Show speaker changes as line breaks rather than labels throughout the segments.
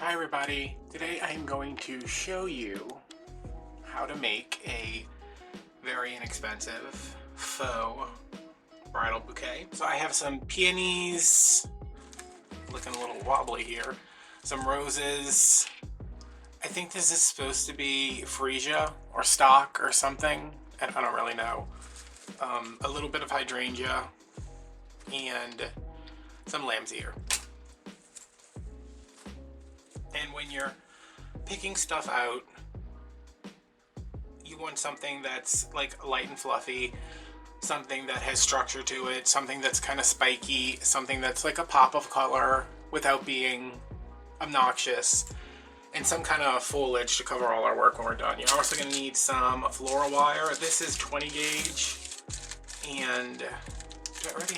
Hi everybody, today I am going to show you how to make a very inexpensive faux bridal bouquet. So I have some peonies, looking a little wobbly here, some roses. I think this is supposed to be freesia or stock or something, and I don't really know. A little bit of hydrangea and some lamb's ear. And when you're picking stuff out, you want something that's like light and fluffy, something that has structure to it, something that's kind of spiky, something that's like a pop of color without being obnoxious, and some kind of foliage to cover all our work when we're done. You're also going to need some floral wire. This is 20 gauge, and I already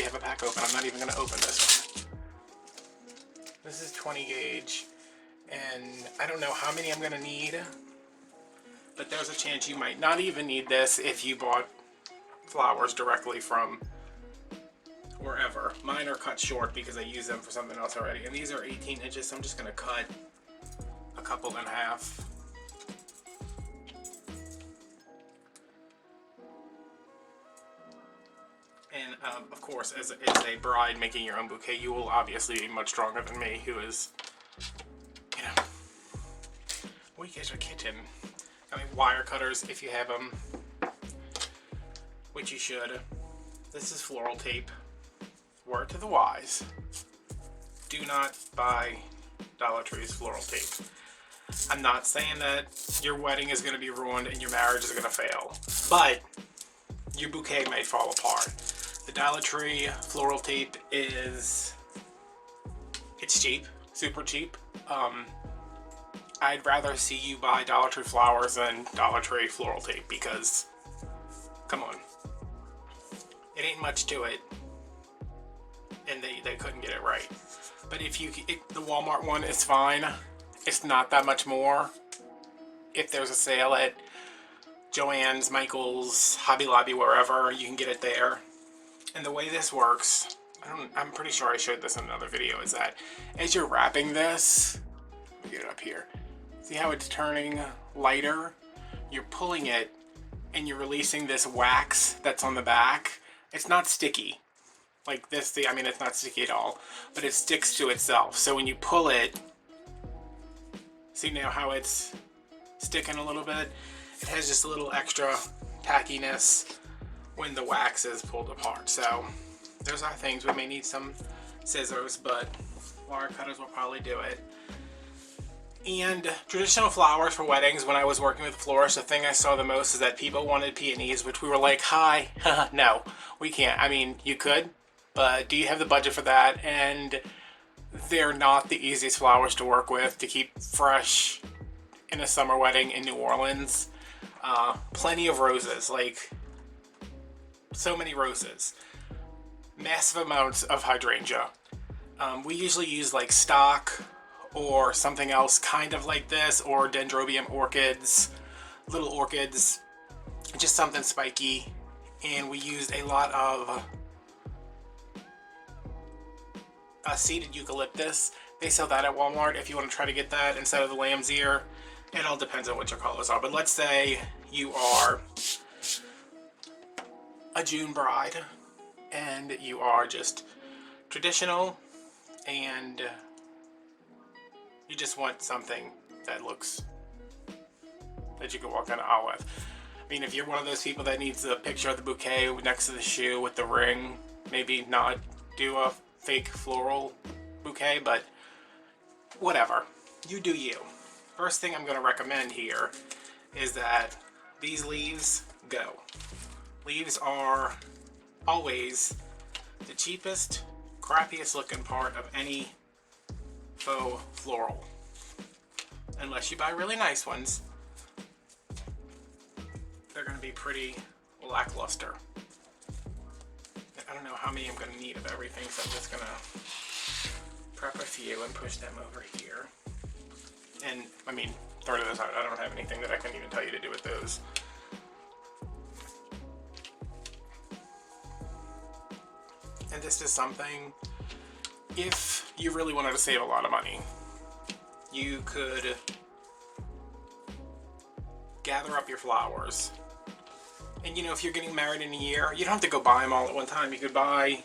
have a pack open. I'm not even going to open this one. This is 20 gauge, and I don't know how many I'm going to need, but there's a chance you might not even need this if you bought flowers directly from wherever. Mine are cut short because I use them for something else already, and these are 18 inches, so I'm just going to cut a couple in half. And of course, as a bride making your own bouquet, you will obviously be much stronger than me, who is, you know, well, you guys are kitchen. I mean, wire cutters if you have them, which you should. This is floral tape. Word to the wise: do not buy Dollar Tree's floral tape. I'm not saying that your wedding is going to be ruined and your marriage is going to fail, but your bouquet may fall apart. The Dollar Tree floral tape it's cheap, super cheap. I'd rather see you buy Dollar Tree flowers than Dollar Tree floral tape because, come on, it ain't much to it, and they couldn't get it right. But if the Walmart one is fine. It's not that much more. If there's a sale at Joann's, Michael's, Hobby Lobby, wherever, you can get it there. And the way this works, I'm pretty sure I showed this in another video, is that as you're wrapping this, let me get it up here. See how it's turning lighter? You're pulling it and you're releasing this wax that's on the back. It's not sticky like this. I mean, it's not sticky at all, but it sticks to itself. So when you pull it, see now how it's sticking a little bit? It has just a little extra tackiness when the wax is pulled apart. So those are things. We may need some scissors, but wire cutters will probably do it. And traditional flowers for weddings, when I was working with a florist, the thing I saw the most is that people wanted peonies, which we were like, hi, no, we can't. I mean, you could, but do you have the budget for that? And they're not the easiest flowers to work with to keep fresh in a summer wedding in New Orleans. Plenty of roses, like so many roses. Massive amounts of hydrangea. We usually use like stock or something else kind of like this, or dendrobium orchids, little orchids, just something spiky. And we used a lot of seeded eucalyptus. They sell that at Walmart if you want to try to get that instead of the lamb's ear. It all depends on what your colors are. But let's say you are a June bride and you are just traditional and you just want something that looks, that you can walk down the aisle with. I mean, if you're one of those people that needs the picture of the bouquet next to the shoe with the ring, maybe not do a fake floral bouquet, but whatever, you do you. First thing I'm going to recommend here is that these leaves go. Leaves are always the cheapest, crappiest looking part of any faux floral. Unless you buy really nice ones, they're going to be pretty lackluster. I don't know how many I'm going to need of everything, so I'm just going to prep a few and push them over here. And, I mean, throw those out. I don't have anything that I can even tell you to do with those. And this is something, if you really wanted to save a lot of money, you could gather up your flowers. And you know, if you're getting married in a year, you don't have to go buy them all at one time. You could buy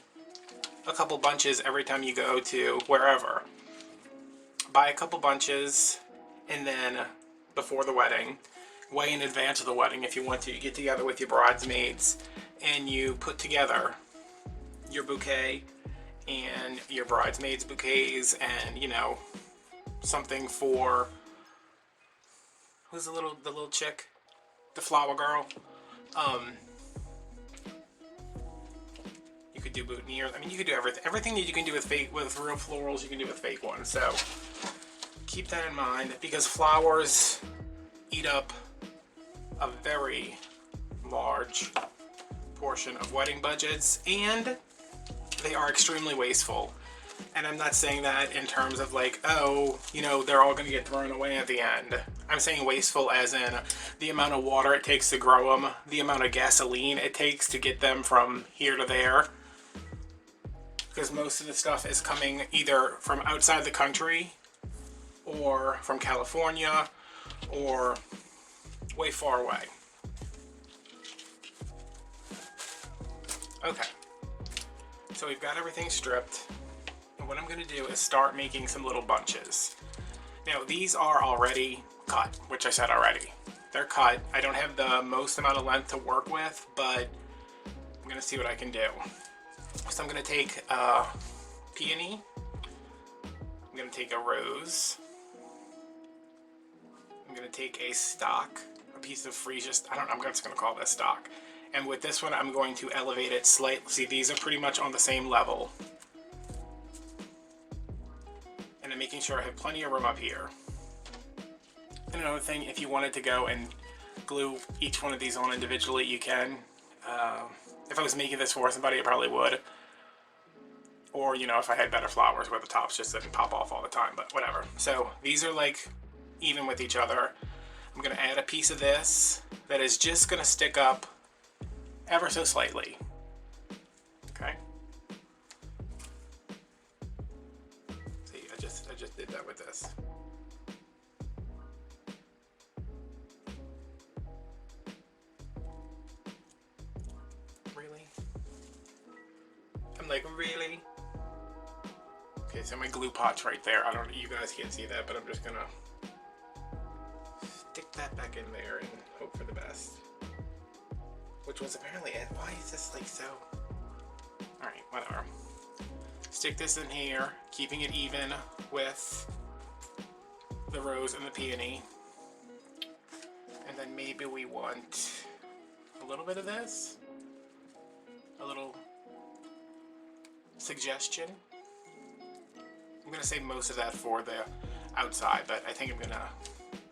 a couple bunches every time you go to wherever. Buy a couple bunches, and then before the wedding, way in advance of the wedding if you want to, you get together with your bridesmaids and you put together your bouquet and your bridesmaids' bouquets, and you know, something for, who's the little chick? The flower girl. You could do boutonnieres. I mean, you could do everything. Everything that you can do with real florals, you can do with fake ones. So keep that in mind, because flowers eat up a very large portion of wedding budgets, and they are extremely wasteful. And I'm not saying that in terms of like, oh, you know, they're all going to get thrown away at the end. I'm saying wasteful as in the amount of water it takes to grow them, the amount of gasoline it takes to get them from here to there. Because most of the stuff is coming either from outside the country or from California or way far away. Okay, so we've got everything stripped. And what I'm going to do is start making some little bunches. Now these are already cut, which I said already. They're cut. I don't have the most amount of length to work with, but I'm going to see what I can do. So I'm going to take a peony. I'm going to take a rose. I'm going to take a stock, a piece of freesia. I'm just going to call this stock. And with this one, I'm going to elevate it slightly. See, these are pretty much on the same level. And I'm making sure I have plenty of room up here. And another thing, if you wanted to go and glue each one of these on individually, you can. If I was making this for somebody, I probably would. Or, you know, if I had better flowers where the tops just didn't pop off all the time, but whatever. So these are like even with each other. I'm going to add a piece of this that is just going to stick up ever so slightly. Okay. See, I just did that with this. Really? I'm like, really? Okay, so my glue pot's right there. I don't, you guys can't see that, but I'm just gonna stick that back in there and hope for the best. Which was apparently it. Why is this like so? Alright, whatever. Stick this in here, keeping it even with the rose and the peony. And then maybe we want a little bit of this. A little suggestion. I'm going to save most of that for the outside, but I think I'm going to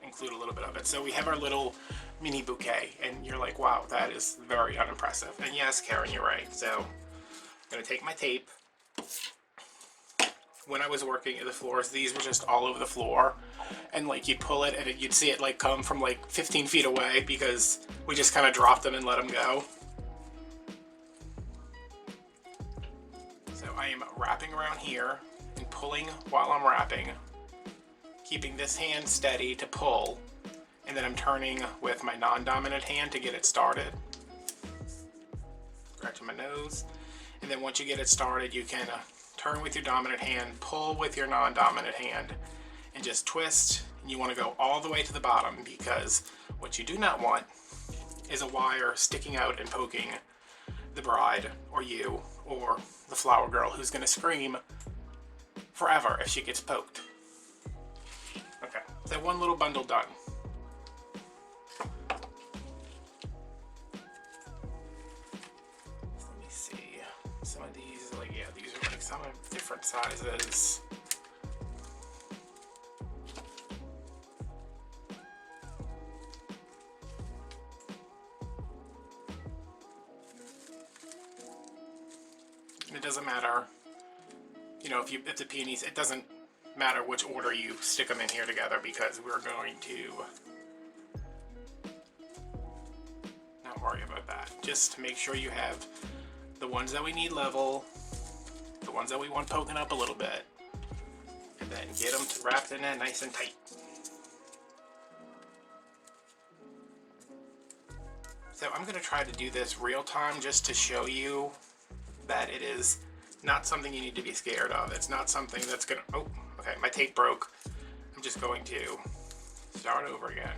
include a little bit of it. So we have our little mini bouquet, and you're like, wow, that is very unimpressive. And yes, Karen, you're right. So I'm going to take my tape. When I was working at the floors, these were just all over the floor, and like you'd pull it and you'd see it like come from like 15 feet away because we just kind of dropped them and let them go. So I am wrapping around here and pulling while I'm wrapping, keeping this hand steady to pull, and then I'm turning with my non-dominant hand to get it started. Scratching my nose, and then once you get it started, you can turn with your dominant hand, pull with your non-dominant hand, and just twist. And you want to go all the way to the bottom, because what you do not want is a wire sticking out and poking the bride or you or the flower girl, who's going to scream forever if she gets poked. Okay, so one little bundle done. Let me see. Some of these, like, yeah, these are like some of different sizes. And it doesn't matter, you know, if the peonies, it doesn't matter which order you stick them in here together, because we're going to not worry about that. Just make sure you have the ones that we need level, the ones that we want poking up a little bit, and and then get them wrapped in there nice and tight. So I'm going to try to do this real time just to show you that it is not something you need to be scared of. It's not something that's going to, oh, okay, my tape broke. I'm just going to start over again.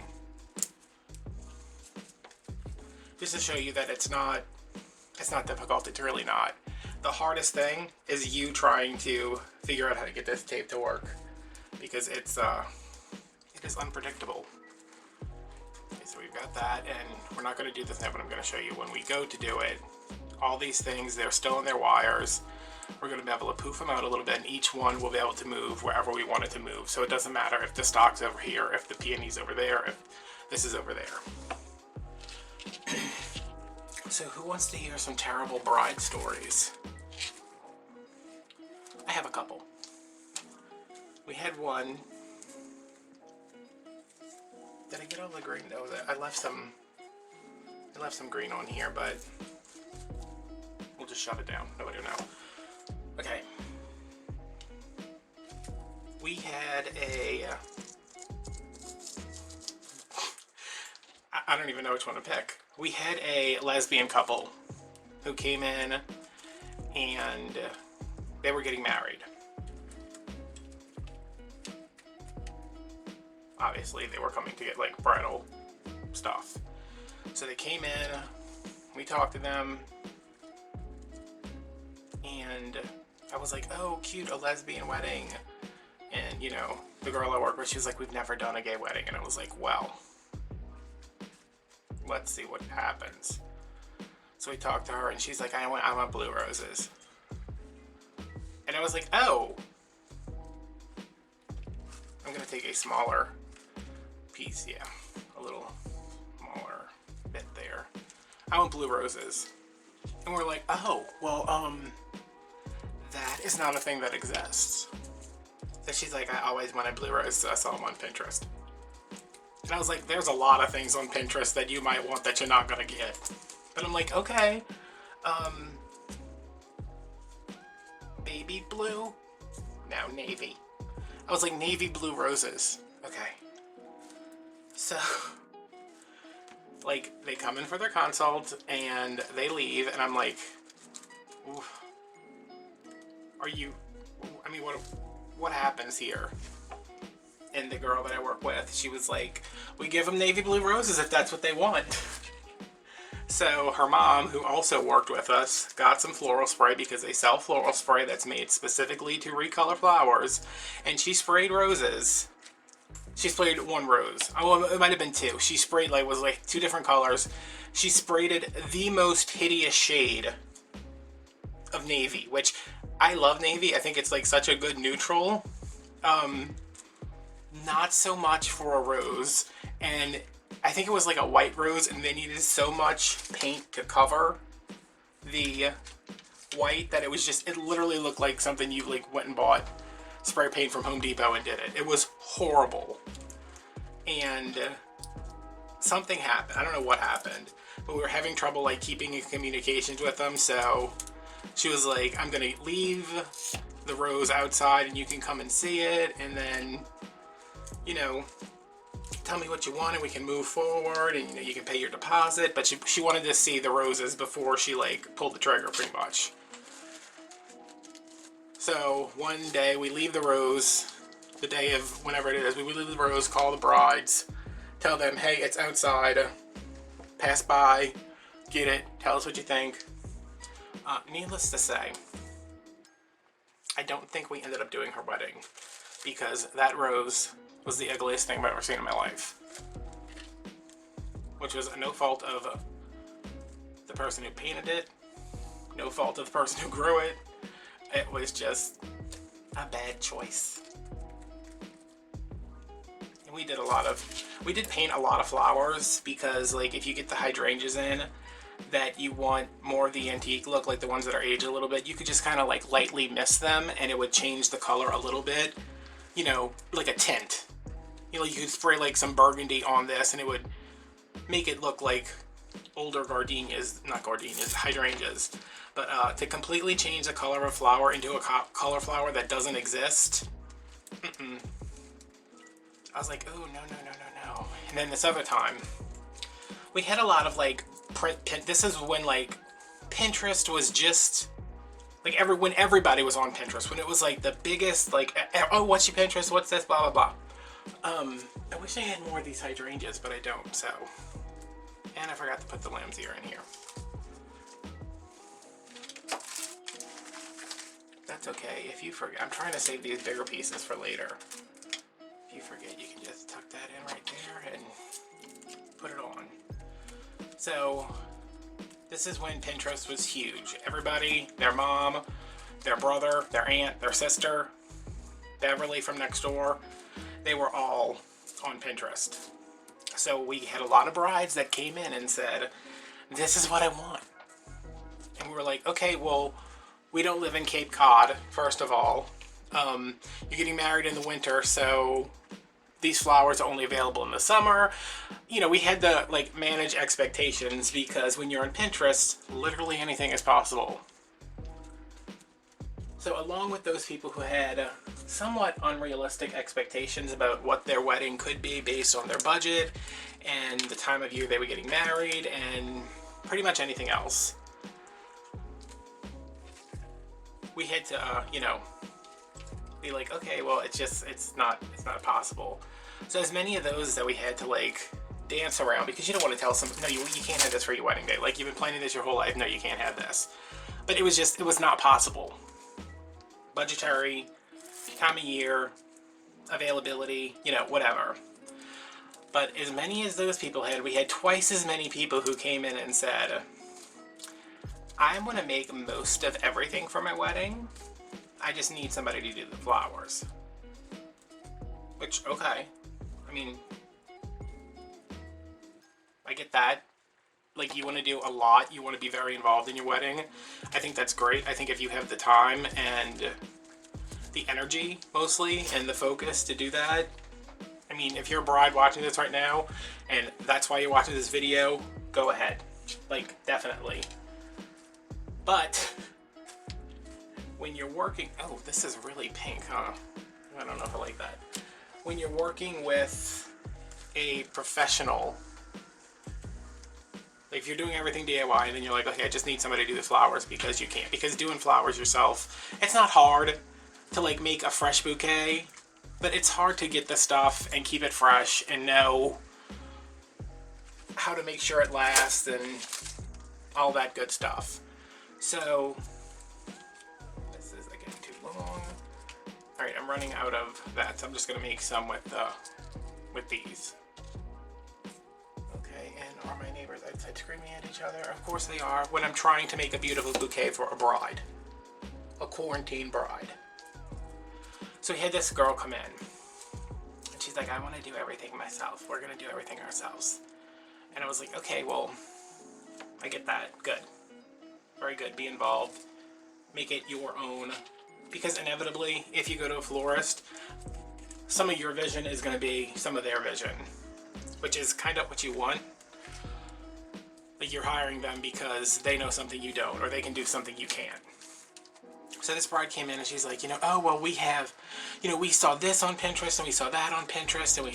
Just to show you that it's not difficult. It's really not. The hardest thing is you trying to figure out how to get this tape to work, because it is unpredictable. Okay, so we've got that, and we're not going to do this now, but I'm going to show you when we go to do it. All these things, they're still in their wires. We're going to be able to poof them out a little bit, and each one will be able to move wherever we want it to move. So it doesn't matter if the stock's over here, if the peony's over there, if this is over there. So who wants to hear some terrible bride stories? I have a couple. We had one. Did I get all the green? No, I left some green on here, but we'll just shut it down. Nobody will know. Okay. We had a... I don't even know which one to pick. We had a lesbian couple who came in and they were getting married. Obviously, they were coming to get like bridal stuff. So they came in, we talked to them, and I was like, oh, cute, a lesbian wedding. And, you know, the girl I work with, she was like, we've never done a gay wedding. And I was like, well, let's see what happens. So we talked to her, and she's like, I want blue roses. And I was like, oh, I'm gonna take a smaller piece, yeah, a little smaller bit there. I want blue roses. And we're like, oh, well, that is not a thing that exists. So she's like, I always wanted blue roses, I saw them on Pinterest. And I was like, there's a lot of things on Pinterest that you might want that you're not gonna get. But I'm like, okay, baby blue? No, navy. I was like, navy blue roses. Okay. So, like, they come in for their consult and they leave, and I'm like, oof, are you, I mean, what happens here? And the girl that I work with, she was like, we give them navy blue roses if that's what they want. So her mom, who also worked with us, got some floral spray because they sell floral spray that's made specifically to recolor flowers, and she sprayed roses. She sprayed one rose. Oh, it might have been two. She sprayed was like two different colors. She sprayed it the most hideous shade of navy, which I love navy. I think it's like such a good neutral. Not so much for a rose, and I think it was like a white rose, and they needed so much paint to cover the white that it was just, it literally looked like something you like went and bought spray paint from Home Depot and did it. It was horrible. And something happened. I don't know what happened, but we were having trouble like keeping in communications with them, so she was like, I'm gonna leave the rose outside and you can come and see it, and then, you know, tell me what you want and we can move forward, and you know, you can pay your deposit. But she wanted to see the roses before she like pulled the trigger, pretty much. So one day we leave the rose, the day of whenever it is, we leave the rose, call the brides, tell them, hey, it's outside, pass by, get it, tell us what you think. Needless to say, I don't think we ended up doing her wedding, because that rose was the ugliest thing I've ever seen in my life. Which was no fault of the person who painted it, no fault of the person who grew it. It was just a bad choice. And we did paint a lot of flowers, because like if you get the hydrangeas in that you want more of the antique look, like the ones that are aged a little bit, you could just kind of like lightly mist them and it would change the color a little bit, you know, like a tint. You know, you could spray like some burgundy on this and it would make it look like older gardenias, not gardenias, hydrangeas. But to completely change the color of a flower into a color flower that doesn't exist, I was like, oh, no, no, no, no, no. And then this other time, we had a lot of like this is when like Pinterest was just like when everybody was on Pinterest, when it was like the biggest, like, oh, what's your Pinterest? What's this? Blah, blah, blah. I wish I had more of these hydrangeas, but I don't, so. And I forgot to put the lamb's ear in here. That's okay. If you forget, I'm trying to save these bigger pieces for later. If you forget, you can just tuck that in right there and put it on. So, this is when Pinterest was huge. Everybody, their mom, their brother, their aunt, their sister, Beverly from next door, they were all on Pinterest. So we had a lot of brides that came in and said, this is what I want. And we were like, okay, well, we don't live in Cape Cod, first of all. You're getting married in the winter, so these flowers are only available in the summer. You know, we had to like manage expectations because when you're on Pinterest, literally anything is possible. So along with those people who had somewhat unrealistic expectations about what their wedding could be based on their budget and the time of year they were getting married and pretty much anything else, we had to, you know, be like, okay, well, it's not possible. So as many of those that we had to like dance around, because you don't want to tell some, no, you can't have this for your wedding day. Like, you've been planning this your whole life. No, you can't have this. But it was not possible. Budgetary, time of year, availability, you know, whatever. But as many as those people had, we had twice as many people who came in and said, I want to make most of everything for my wedding. I just need somebody to do the flowers. Which, okay. I mean, I get that. Like, you want to do a lot. You want to be very involved in your wedding. I think that's great. I think if you have the time and the energy, mostly, and the focus to do that. I mean, if you're a bride watching this right now, and that's why you're watching this video, go ahead. Like, definitely. But when you're working, oh, this is really pink, huh? I don't know if I like that. When you're working with a professional, like if you're doing everything DIY and then you're like, okay, I just need somebody to do the flowers because you can't. Because doing flowers yourself, it's not hard to like make a fresh bouquet, but it's hard to get the stuff and keep it fresh and know how to make sure it lasts and all that good stuff. So, this is getting too long. Alright, I'm running out of that, so I'm just going to make some with these. Okay, and are my neighbors outside screaming at each other? Of course they are, when I'm trying to make a beautiful bouquet for a bride. A quarantine bride. So we had this girl come in, and she's like, I want to do everything myself. We're going to do everything ourselves. And I was like, okay, well, I get that. Good. Very good. Be involved. Make it your own. Because inevitably, if you go to a florist, some of your vision is going to be some of their vision. Which is kind of what you want. Like, you're hiring them because they know something you don't, or they can do something you can't. So this bride came in and she's like, you know, oh, well, we have, you know, we saw this on Pinterest and we saw that on Pinterest and they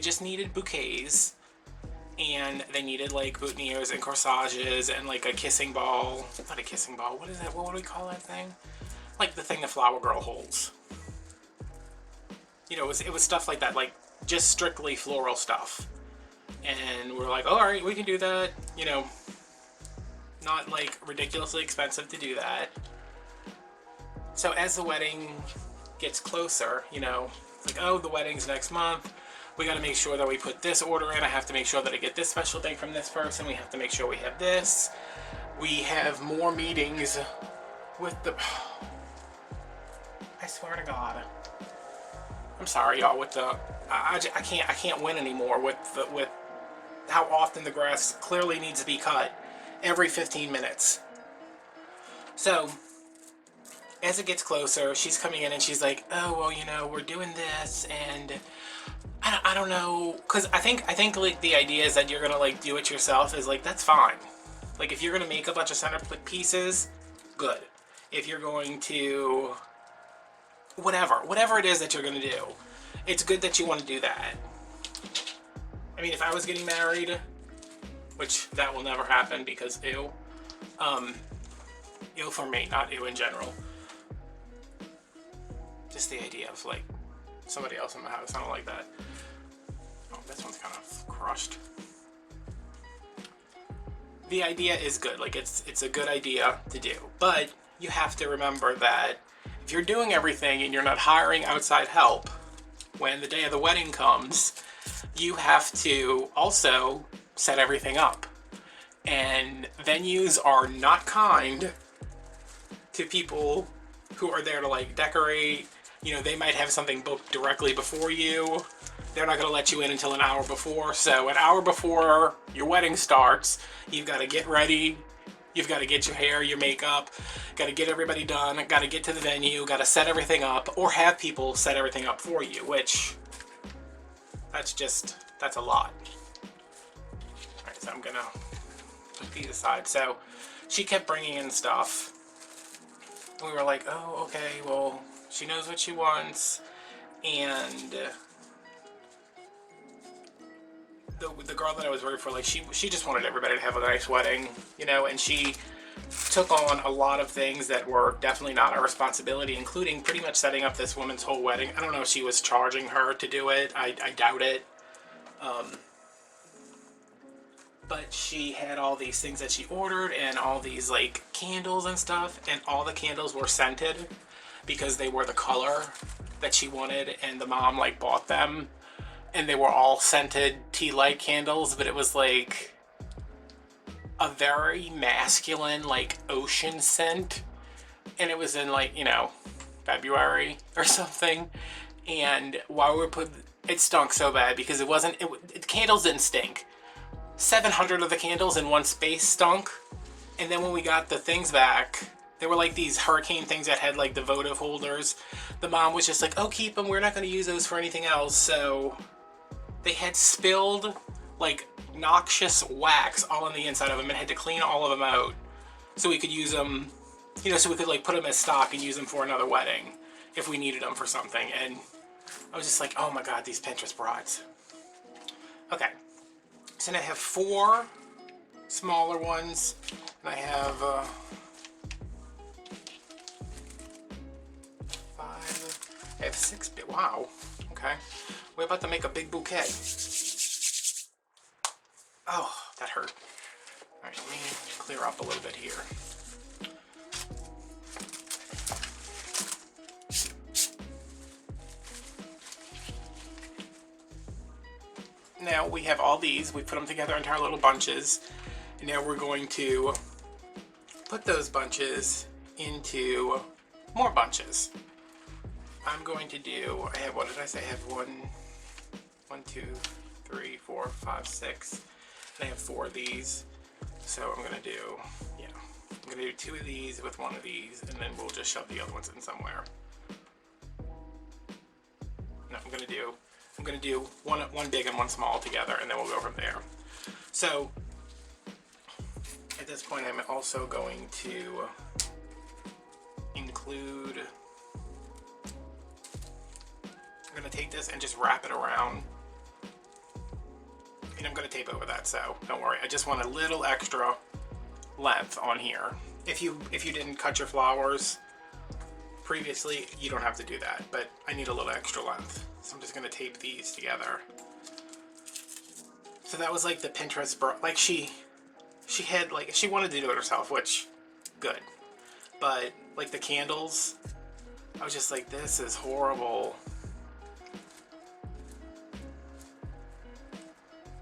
just needed bouquets. And they needed like boutonnieres and corsages and like a kissing ball. Not a kissing ball. What is that? What do we call that thing? Like the thing the flower girl holds. You know, it was stuff like that, like just strictly floral stuff. And we're like, oh, all right, we can do that. You know, not like ridiculously expensive to do that. So as the wedding gets closer, you know, it's like, oh, the wedding's next month. We got to make sure that we put this order in. I have to make sure that I get this special thing from this person. We have to make sure we have this. We have more meetings with the... I swear to God. I'm sorry, y'all. With the... I can't win anymore with how often the grass clearly needs to be cut every 15 minutes. So, as it gets closer, she's coming in and she's like, oh, well, you know, we're doing this and... I don't know, because I think like the idea is that you're gonna like do it yourself is like, that's fine. Like if you're gonna make a bunch of center pieces, good. if you're going to, whatever it is that you're going to do, it's good that you want to do that. I mean, if I was getting married, which that will never happen because ew, ew for me, not ew in general. Just the idea of like somebody else in the house, I don't like that. Oh, this one's kind of crushed. The idea is good, like it's a good idea to do, but you have to remember that if you're doing everything and you're not hiring outside help, when the day of the wedding comes, you have to also set everything up. And venues are not kind to people who are there to like decorate. You know, they might have something booked directly before you. They're not going to let you in until an hour before. So an hour before your wedding starts, you've got to get ready. You've got to get your hair, your makeup, got to get everybody done, got to get to the venue, got to set everything up, or have people set everything up for you, which that's a lot. All right, so I'm going to put these aside. So she kept bringing in stuff. We were like, oh, okay, well, she knows what she wants, and the girl that I was working for, like, she just wanted everybody to have a nice wedding, you know, and she took on a lot of things that were definitely not our responsibility, including pretty much setting up this woman's whole wedding. I don't know if she was charging her to do it. I doubt it. But she had all these things that she ordered and all these like candles and stuff, and all the candles were scented because they were the color that she wanted, and the mom like bought them, and they were all scented tea light candles, but it was like a very masculine like ocean scent, and it was in like, you know, February or something. And while we were it stunk so bad because the candles didn't stink. 700 of the candles in one space stunk. And then when we got the things back, they were like these hurricane things that had like the votive holders. The mom was just like, oh, keep them, we're not going to use those for anything else. So they had spilled like noxious wax all on the inside of them and had to clean all of them out so we could use them, you know, so we could like put them as stock and use them for another wedding if we needed them for something. And I was just like, oh my god, these Pinterest brides. Okay, so now I have 4 smaller ones, and I have 5, I have 6, wow, okay. We're about to make a big bouquet. Oh, that hurt. All right, let me clear up a little bit here. Now we have all these, we put them together into our little bunches, and now we're going to put those bunches into more bunches. I'm going to do, I have, what did I say? I have 1, 2, 3, 4, 5, 6. And I have 4 of these. So I'm going to do, yeah, I'm going to do 2 of these with 1 of these, and then we'll just shove the other ones in somewhere. No, I'm going to do one big and one small together, and then we'll go from there. So at this point, I'm also going to include, I'm going to take this and just wrap it around, and I'm going to tape over that, so don't worry. I just want a little extra length on here. If you didn't cut your flowers previously, you don't have to do that, but I need a little extra length. So I'm just going to tape these together. So that was like the Pinterest, like she had, like, she wanted to do it herself, which, good. But like the candles, I was just like, this is horrible.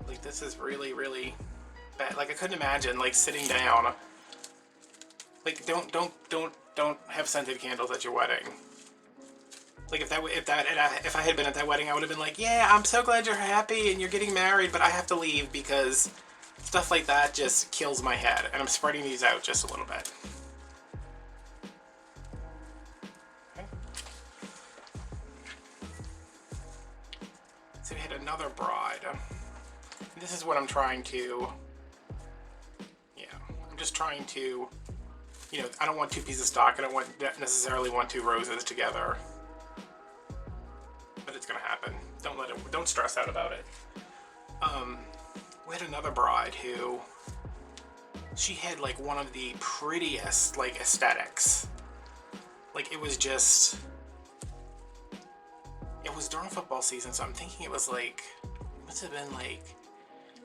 Like, this is really, really bad. Like, I couldn't imagine like sitting down. Like, don't have scented candles at your wedding. Like, if I had been at that wedding, I would have been like, yeah, I'm so glad you're happy and you're getting married, but I have to leave because stuff like that just kills my head. And I'm spreading these out just a little bit. Okay. So we had another bride. This is what I'm trying to, yeah, I'm just trying to you know, I don't want 2 pieces of stock. I don't necessarily want 2 roses together. But it's gonna happen. Don't stress out about it. We had another bride who, she had like one of the prettiest like aesthetics. Like it was just, it was during football season, so I'm thinking it was like, it must have been like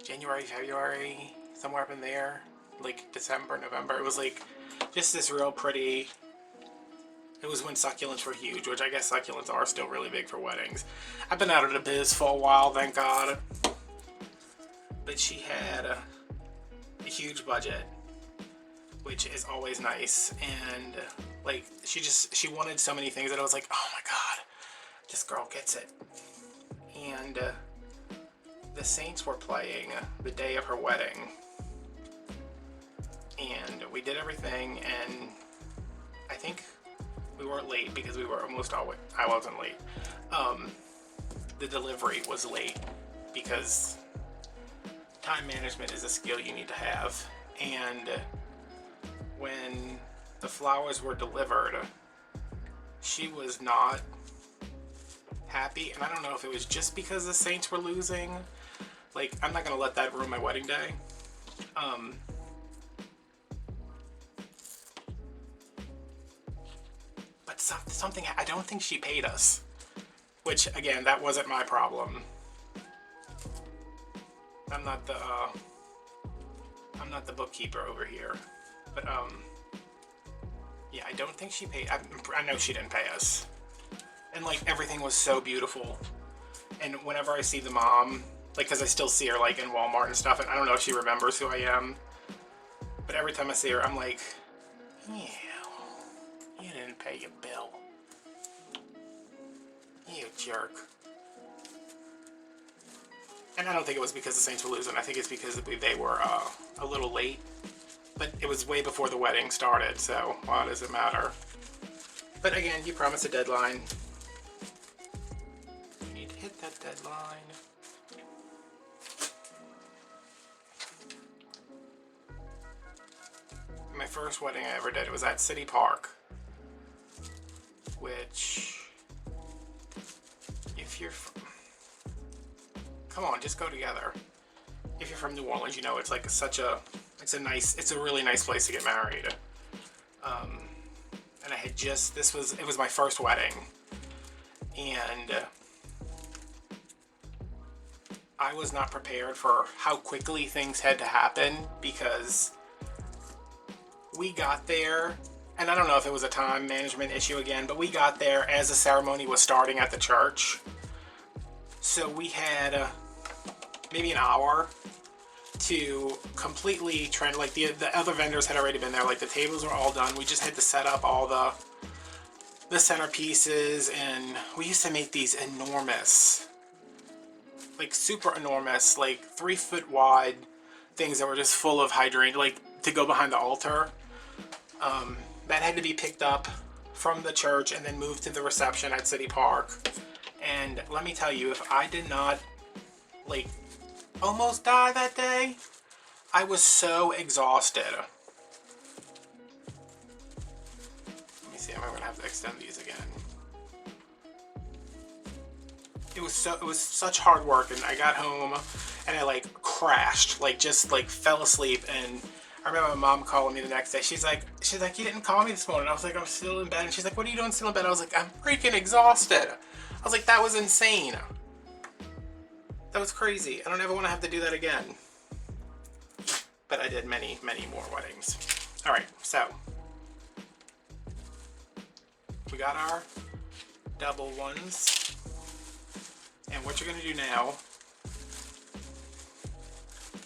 January, February, somewhere up in there, like December, November. It was like just this real pretty, it was when succulents were huge, which I guess succulents are still really big for weddings. I've been out of the biz for a while, thank God. But she had a huge budget, which is always nice. And like, she wanted so many things that I was like, oh my God, this girl gets it. And the Saints were playing the day of her wedding. And we did everything, and I think we weren't late because we were almost always, I wasn't late. The delivery was late because time management is a skill you need to have. And when the flowers were delivered, she was not happy. And I don't know if it was just because the Saints were losing. Like, I'm not gonna let that ruin my wedding day. But something, I don't think she paid us. Which, again, that wasn't my problem. I'm not the bookkeeper over here. But, yeah, I don't think she paid. I know she didn't pay us. And, like, everything was so beautiful. And whenever I see the mom, like, because I still see her, like, in Walmart and stuff, and I don't know if she remembers who I am. But every time I see her, I'm like, yeah, you didn't pay your bill. You jerk. And I don't think it was because the Saints were losing. I think it's because they were a little late. But it was way before the wedding started, so why does it matter? But again, you promised a deadline. You need to hit that deadline. My first wedding I ever did was at City Park. Which, if you're from, come on, just go together. If you're from New Orleans, you know it's like it's a really nice place to get married. And I had just, it was my first wedding, and I was not prepared for how quickly things had to happen, because we got there, and I don't know if it was a time management issue again, but we got there as the ceremony was starting at the church. So we had maybe an hour to completely try to, like, the other vendors had already been there, like the tables were all done. We just had to set up all the centerpieces, and we used to make these enormous, like super enormous, like 3-foot wide things that were just full of hydrangea, like to go behind the altar. That had to be picked up from the church and then moved to the reception at City Park. And let me tell you, if I did not, like, almost die that day, I was so exhausted. Let me see, I'm gonna have to extend these again. It was such hard work, and I got home and I like crashed, like just like fell asleep. And I remember my mom calling me the next day. She's like, you didn't call me this morning. I was like, I'm still in bed. And she's like, what are you doing still in bed? I was like, I'm freaking exhausted. I was like, that was insane. That was crazy. I don't ever want to have to do that again. But I did many, many more weddings. All right, so we got our double ones. And what you're going to do now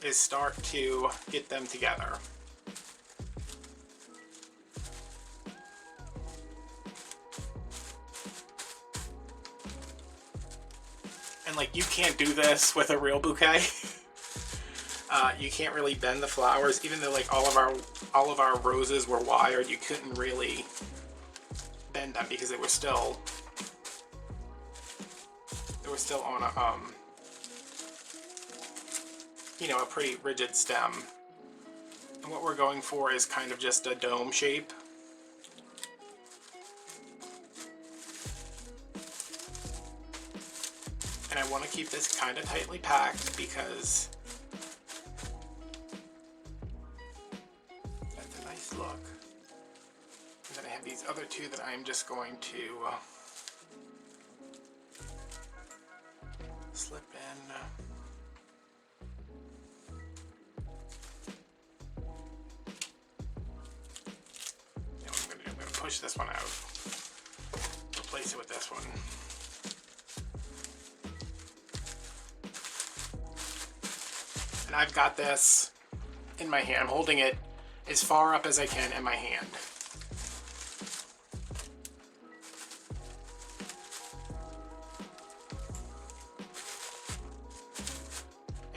is start to get them together. And like, you can't do this with a real bouquet. You can't really bend the flowers, even though like all of our roses were wired. You couldn't really bend them because they were still on a you know, a pretty rigid stem. And what we're going for is kind of just a dome shape. And I want to keep this kind of tightly packed because that's a nice look. And then I have these other two that I'm just going to slip in. I'm going to push this one out, replace it with this one. And I've got this in my hand. I'm holding it as far up as I can in my hand.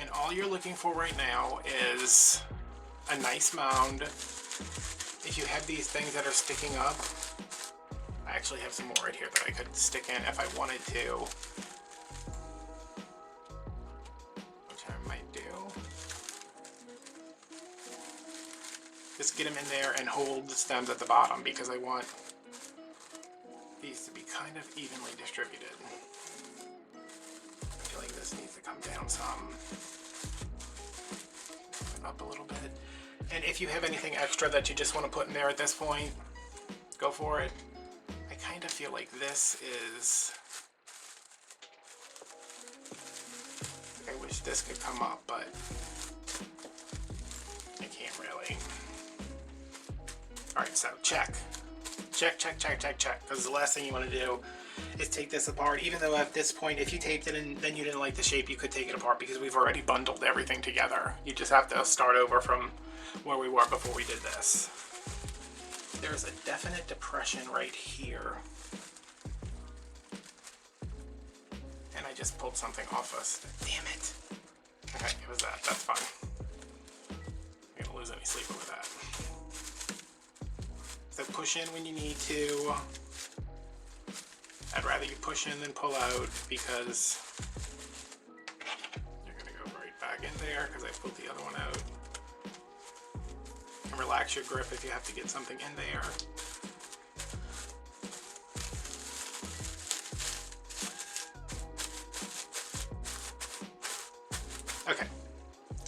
And all you're looking for right now is a nice mound. If you have these things that are sticking up, I actually have some more right here that I could stick in if I wanted to. Just get them in there and hold the stems at the bottom because I want these to be kind of evenly distributed. I feel like this needs to come down some, up a little bit. And if you have anything extra that you just want to put in there at this point, go for it. I kind of feel like this is, I wish this could come up, but I can't really. Alright, so check. Check, check, check, check, check. Because the last thing you want to do is take this apart. Even though at this point, if you taped it and then you didn't like the shape, you could take it apart because we've already bundled everything together. You just have to start over from where we were before we did this. There's a definite depression right here. And I just pulled something off us. Damn it. Okay, it was that. That's fine. I'm gonna lose any sleep over that. So push in when you need to. I'd rather you push in than pull out because you're going to go right back in there because I pulled the other one out. And relax your grip if you have to get something in there. Okay,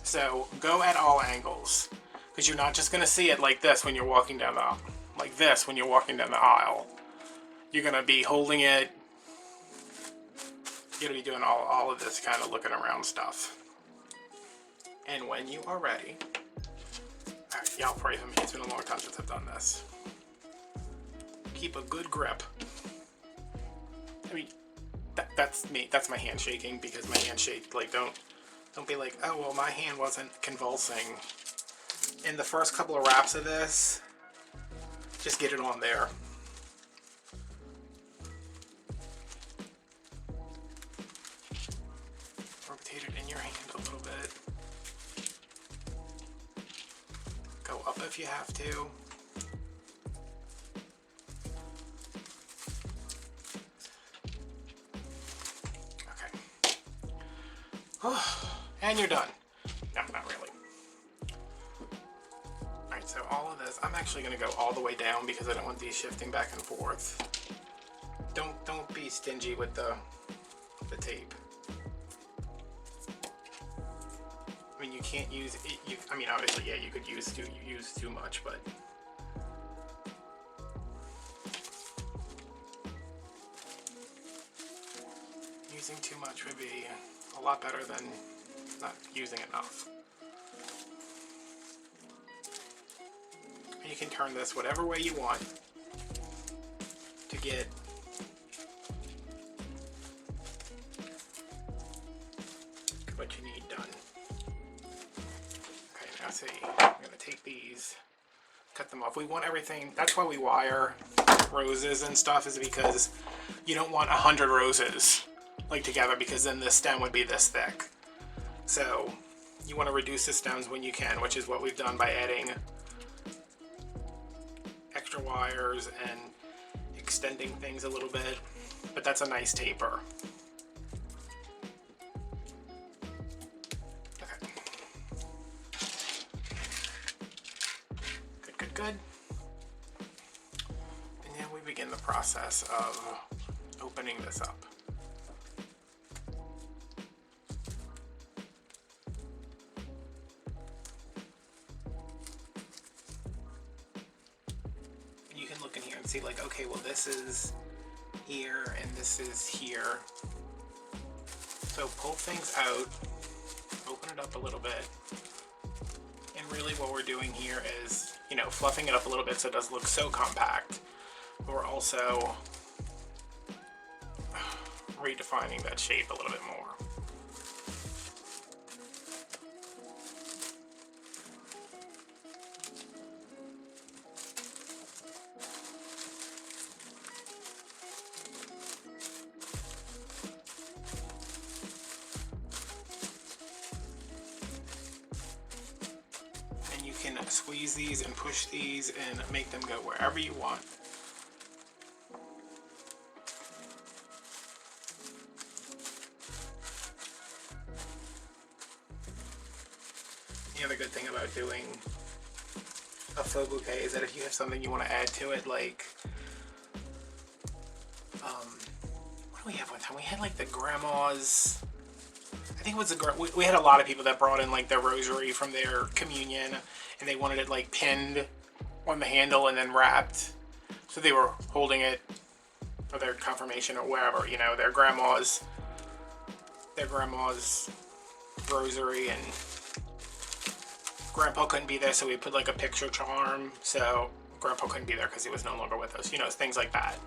so go at all angles because you're not just going to see it like this when you're walking down the aisle. Like this when you're walking down the aisle. You're going to be holding it. You're going to be doing all of this kind of looking around stuff. And when you are ready, alright, y'all pray for me. It's been a long time since I've done this. Keep a good grip. I mean, that's me. That's my hand shaking because my hand shaked. Like, don't be like, oh, well, my hand wasn't convulsing. In the first couple of wraps of this, just get it on there. Rotate it in your hand a little bit. Go up if you have to. Okay. And you're done. No, not really. Alright, so all of this, I'm actually going to go all the way down because I don't want these shifting back and forth. Don't be stingy with the tape. I mean, you can't use it. I mean, obviously, yeah, you could use too much, but using too much would be a lot better than not using enough. And you can turn this whatever way you want to get what you need done. Okay, now see, I'm going to take these, cut them off. We want everything, that's why we wire roses and stuff, is because you don't want 100 roses like together because then the stem would be this thick. So you want to reduce the stems when you can, which is what we've done by adding extra wires and extending things a little bit, but that's a nice taper. Okay. Good. And then we begin the process of opening this up. You can look in here and see like, okay, well this is here and this is here. So pull things out, open it up a little bit. And really what we're doing here is, you know, fluffing it up a little bit so it doesn't look so compact. But we're also redefining that shape a little bit more. And you can squeeze these and push these and make them go wherever you want. The other good thing about doing a faux bouquet is that if you have something you want to add to it, like, what do we have one time? We had like the grandma's, I think it was we had a lot of people that brought in like their rosary from their communion, and they wanted it like pinned on the handle and then wrapped. So they were holding it for their confirmation or wherever, you know, their grandma's rosary, and Grandpa couldn't be there, so we put like a picture charm. So Grandpa couldn't be there because he was no longer with us, you know, things like that.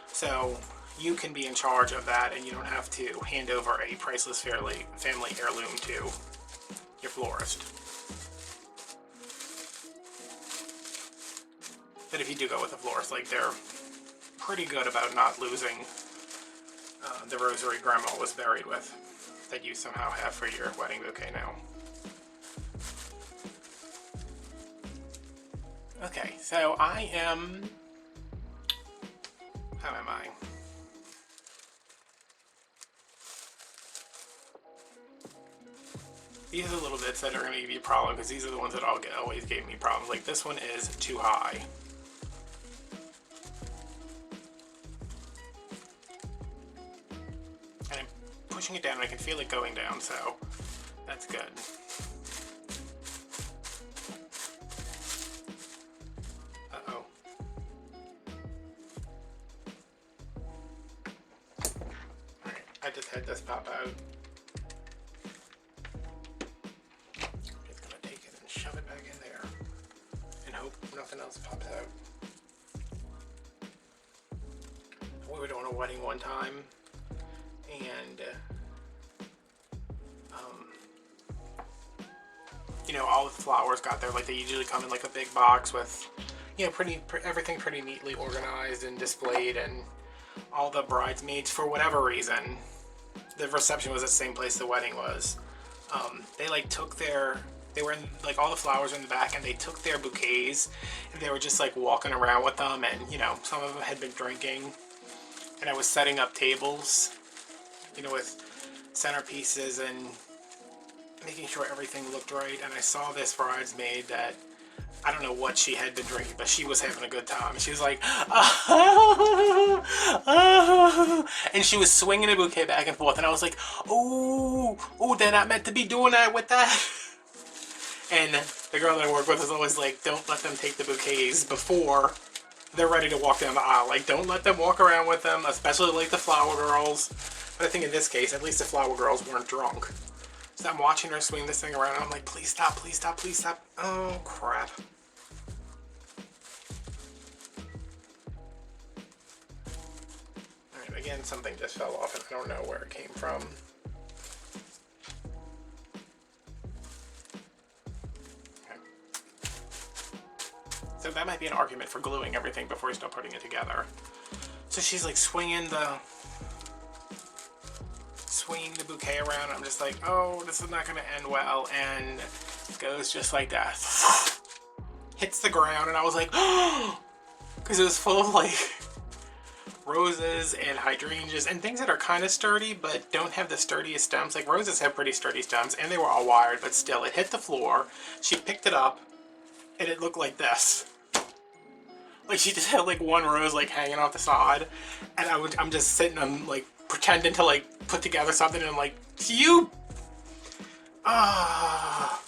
So you can be in charge of that, and you don't have to hand over a priceless family heirloom to your florist. But if you do go with a florist, like, they're pretty good about not losing the rosary Grandma was buried with that you somehow have for your wedding bouquet now. Okay, so I am, how am I? These are the little bits that are going to give you a problem, because these are the ones that always gave me problems. Like this one is too high. And I'm pushing it down and I can feel it going down, so that's good. I just had this pop out. I'm just gonna take it and shove it back in there and hope nothing else pops out. We were doing a wedding one time, and you know, all the flowers got there like they usually come in like a big box with, you know, everything pretty neatly organized and displayed, and all the bridesmaids, for whatever reason, the reception was the same place the wedding was. They like took they were in, like, all the flowers were in the back, and they took their bouquets and they were just like walking around with them, and you know, some of them had been drinking, and I was setting up tables, you know, with centerpieces and making sure everything looked right, and I saw this bridesmaid that, I don't know what she had been drinking, but she was having a good time. She was like, oh, oh, and she was swinging a bouquet back and forth, and I was like, oh, they're not meant to be doing that with that. And the girl that I work with is always like, don't let them take the bouquets before they're ready to walk down the aisle. Like, don't let them walk around with them, especially like the flower girls. But I think in this case, at least the flower girls weren't drunk. So I'm watching her swing this thing around, and I'm like, please stop, please stop, please stop. Oh, crap. Alright, again, something just fell off, and I don't know where it came from. Okay. So that might be an argument for gluing everything before you start putting it together. So she's like swinging the bouquet around. I'm just like, oh, this is not going to end well, and it goes just like that. Hits the ground, and I was like, oh, because it was full of like roses and hydrangeas and things that are kind of sturdy but don't have the sturdiest stems. Like roses have pretty sturdy stems, and they were all wired, but still, it hit the floor. She picked it up, and it looked like this. Like she just had like one rose like hanging off the side, and I'm just sitting, I'm like pretending to like put together something, and I'm like, you, ah.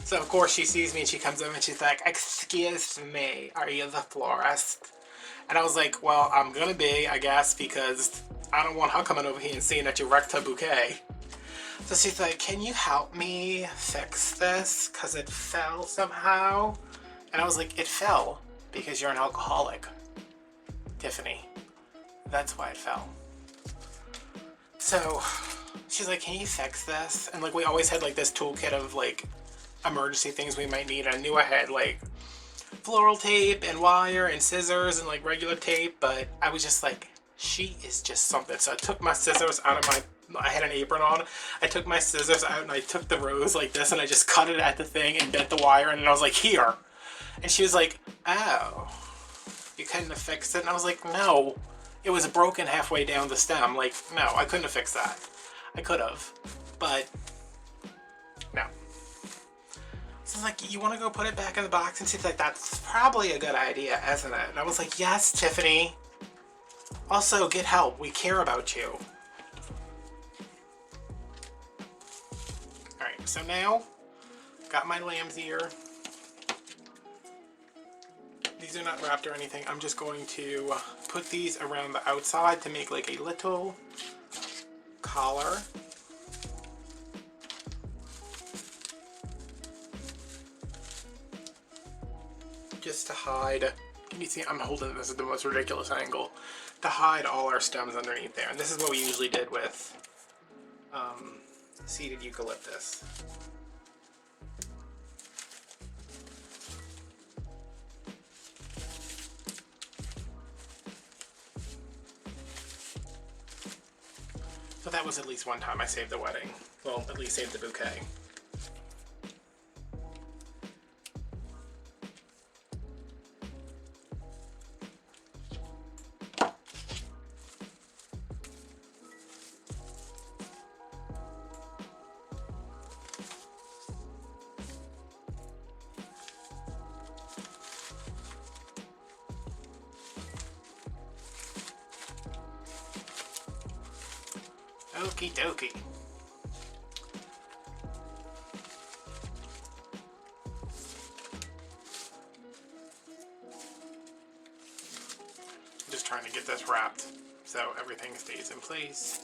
So of course she sees me and she comes up and she's like, "Excuse me, are you the florist?" And I was like, "Well, I'm gonna be, I guess, because I don't want her coming over here and seeing that you wrecked her bouquet." So she's like, "Can you help me fix this? Cause it fell somehow." And I was like, "It fell because you're an alcoholic, Tiffany. That's why it fell." So she's like, "Can you fix this?" And like we always had like this toolkit of like emergency things we might need. I knew I had like floral tape and wire and scissors and like regular tape, but I was just like, she is just something. So I took my scissors out of I had an apron on. I took my scissors out and I took the rose like this and I just cut it at the thing and bent the wire in, and I was like, "Here." And she was like, "Oh, you couldn't have fixed it?" And I was like, "No, it was broken halfway down the stem. Like, no, I couldn't have fixed that. I could have, but no." So I was like, "You want to go put it back in the box?" And she's like, "That's probably a good idea, isn't it?" And I was like, "Yes, Tiffany. Also, get help. We care about you." Alright, so now, got my lamb's ear. These are not wrapped or anything. I'm just going to put these around the outside to make like a little collar. Just to hide, can you see I'm holding this at the most ridiculous angle, to hide all our stems underneath there. And this is what we usually did with seeded eucalyptus. So that was at least one time I saved the wedding. Well, at least saved the bouquet. Okie dokie. Just trying to get this wrapped so everything stays in place.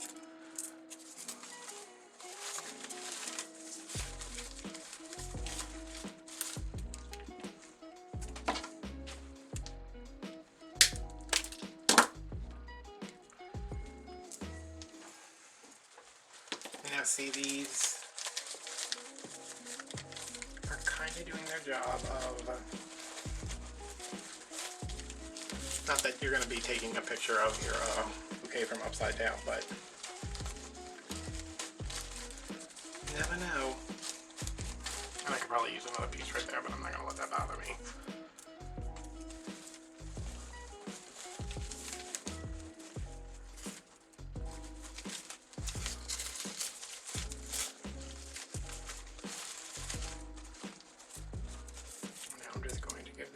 Now see, these are kind of doing their job of, not that you're going to be taking a picture of your bouquet from upside down, but you never know. And I could probably use another piece right there, but I'm not going to let that bother me.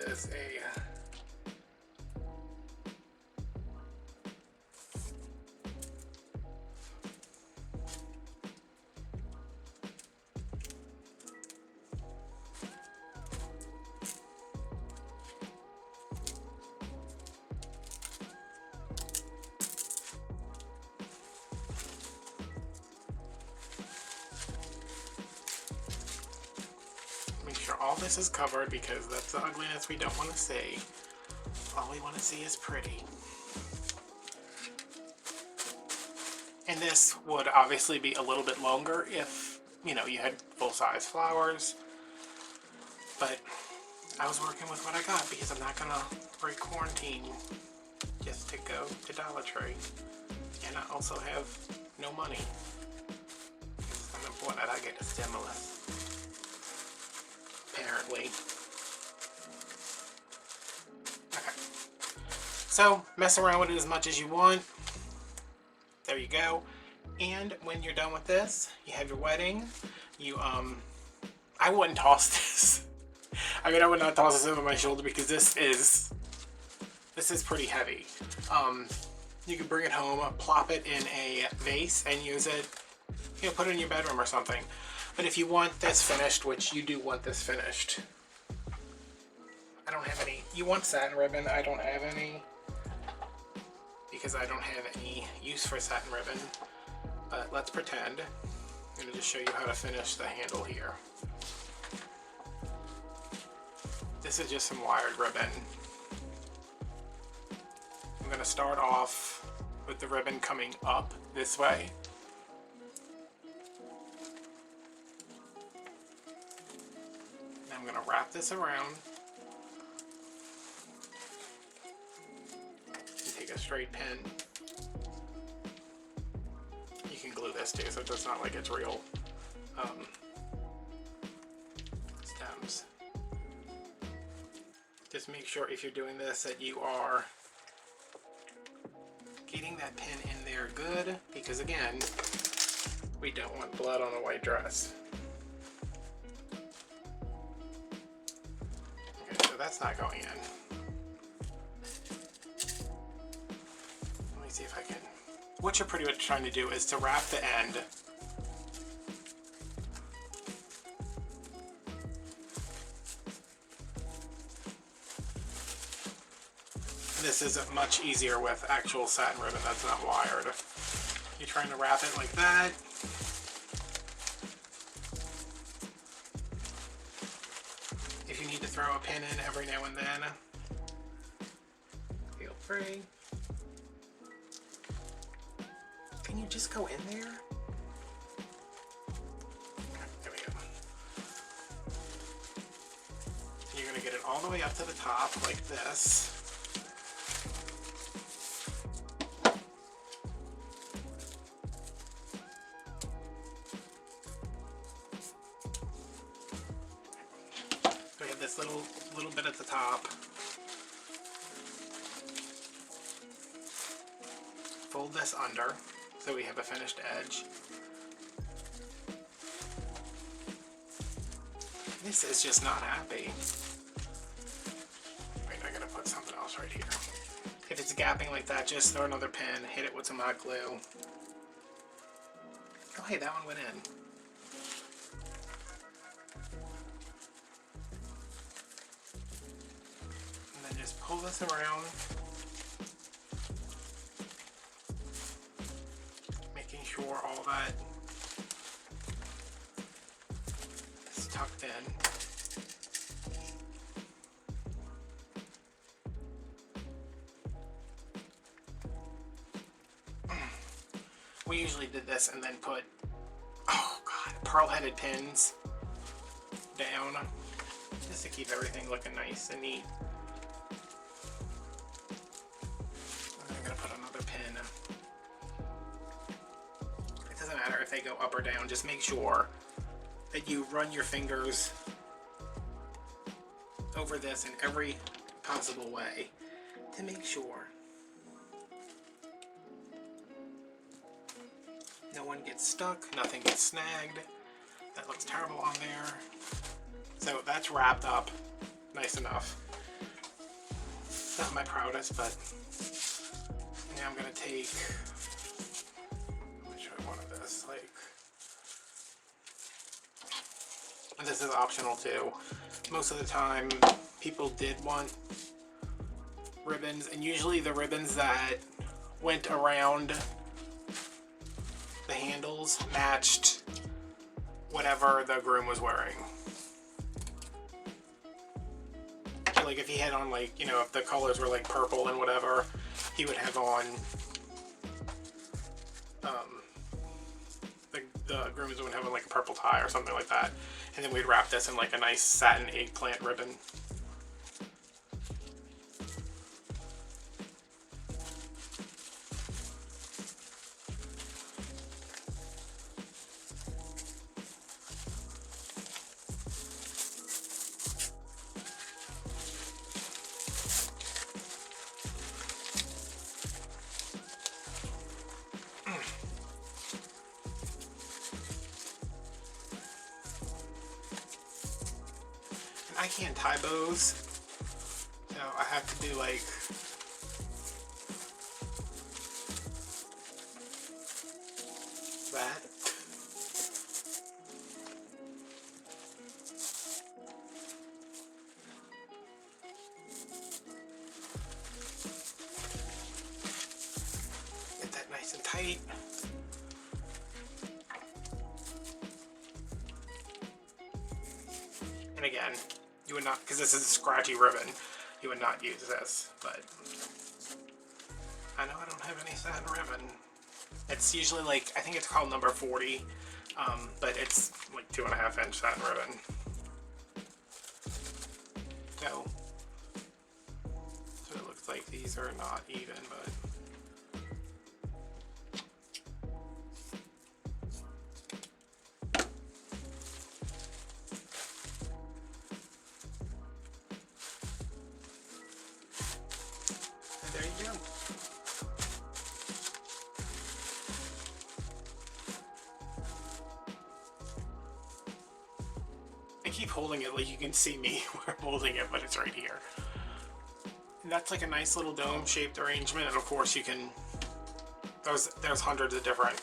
This a make sure all this is covered, because that's the ugliness we don't want to see. All we want to see is pretty. And this would obviously be a little bit longer if, you know, you had full-size flowers. But I was working with what I got, because I'm not gonna break quarantine just to go to Dollar Tree. And I also have no money. I'm important that I get a stimulus. Apparently. Okay. So, mess around with it as much as you want. There you go. And when you're done with this, you have your wedding. You, I wouldn't toss this. I mean, I would not toss this over my shoulder, because this is This is pretty heavy. You can bring it home, plop it in a vase, and use it, you know, put it in your bedroom or something. But if you want this finished, which you do want this finished, I don't have any. You want satin ribbon? I don't have any, because I don't have any use for satin ribbon. But let's pretend. I'm going to just show you how to finish the handle here. This is just some wired ribbon. I'm going to start off with the ribbon coming up this way. And I'm going to wrap this around. And take a straight pin. You can glue this too, so it's not like it's real stems. Just make sure if you're doing this that you are getting that pin in there good, because again, we don't want blood on a white dress. Okay, so that's not going in. Let me see if I can. What you're pretty much trying to do is to wrap the end. This is much easier with actual satin ribbon that's not wired. You're trying to wrap it like that. If you need to throw a pin in every now and then, feel free. Can you just go in there? There we go. You're going to get it all the way up to the top like this. This little bit at the top. Fold this under so we have a finished edge. This is just not happy. Wait, I gotta put something else right here. If it's gapping like that, just throw another pin, hit it with some hot glue. Oh hey, that one went in. Just pull this around, making sure all that is tucked in. We usually did this and then put, oh god, pearl-headed pins down, just to keep everything looking nice and neat. If they go up or down, just make sure that you run your fingers over this in every possible way to make sure no one gets stuck, nothing gets snagged. That looks terrible on there. So that's wrapped up nice enough. Not my proudest, but now I'm gonna take, one of this, like, and this is optional too. Most of the time people did want ribbons, and usually the ribbons that went around the handles matched whatever the groom was wearing. Like if he had on, like, you know, if the colors were like purple and whatever, he would have on the groom's would have like a purple tie or something like that, and then we'd wrap this in like a nice satin eggplant ribbon. I can't tie bows, so I have to do like right. And again, you would not, because this is a scratchy ribbon, you would not use this, but I know I don't have any satin ribbon. It's usually like, I think it's called number 40, but it's like 2.5 inch satin ribbon. So it looks like these are not even, but and there you go. I keep holding it like you can see me where I'm holding it, but it's right here. And that's like a nice little dome-shaped arrangement, and of course you can, there's hundreds of different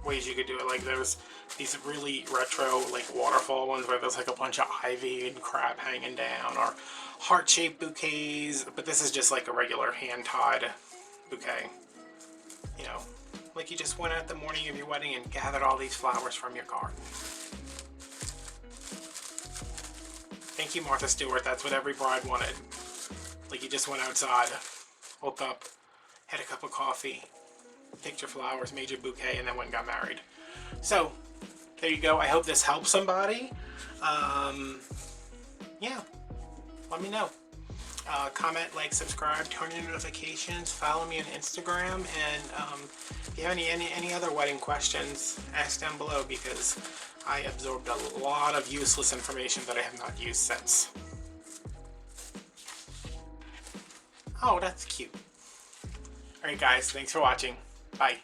ways you could do it. Like there's these really retro like waterfall ones where there's like a bunch of ivy and crab hanging down, or heart-shaped bouquets, but this is just like a regular hand-tied bouquet. You know, like you just went out the morning of your wedding and gathered all these flowers from your garden. Thank you, Martha Stewart. That's what every bride wanted. Like you just went outside, woke up, had a cup of coffee, picked your flowers, made your bouquet, and then went and got married. So, there you go. I hope this helps somebody. Yeah, let me know. Comment, like, subscribe, turn on notifications, follow me on Instagram, and if you have any other wedding questions, ask down below, because I absorbed a lot of useless information that I have not used since. Oh, that's cute. Alright guys, thanks for watching. Bye.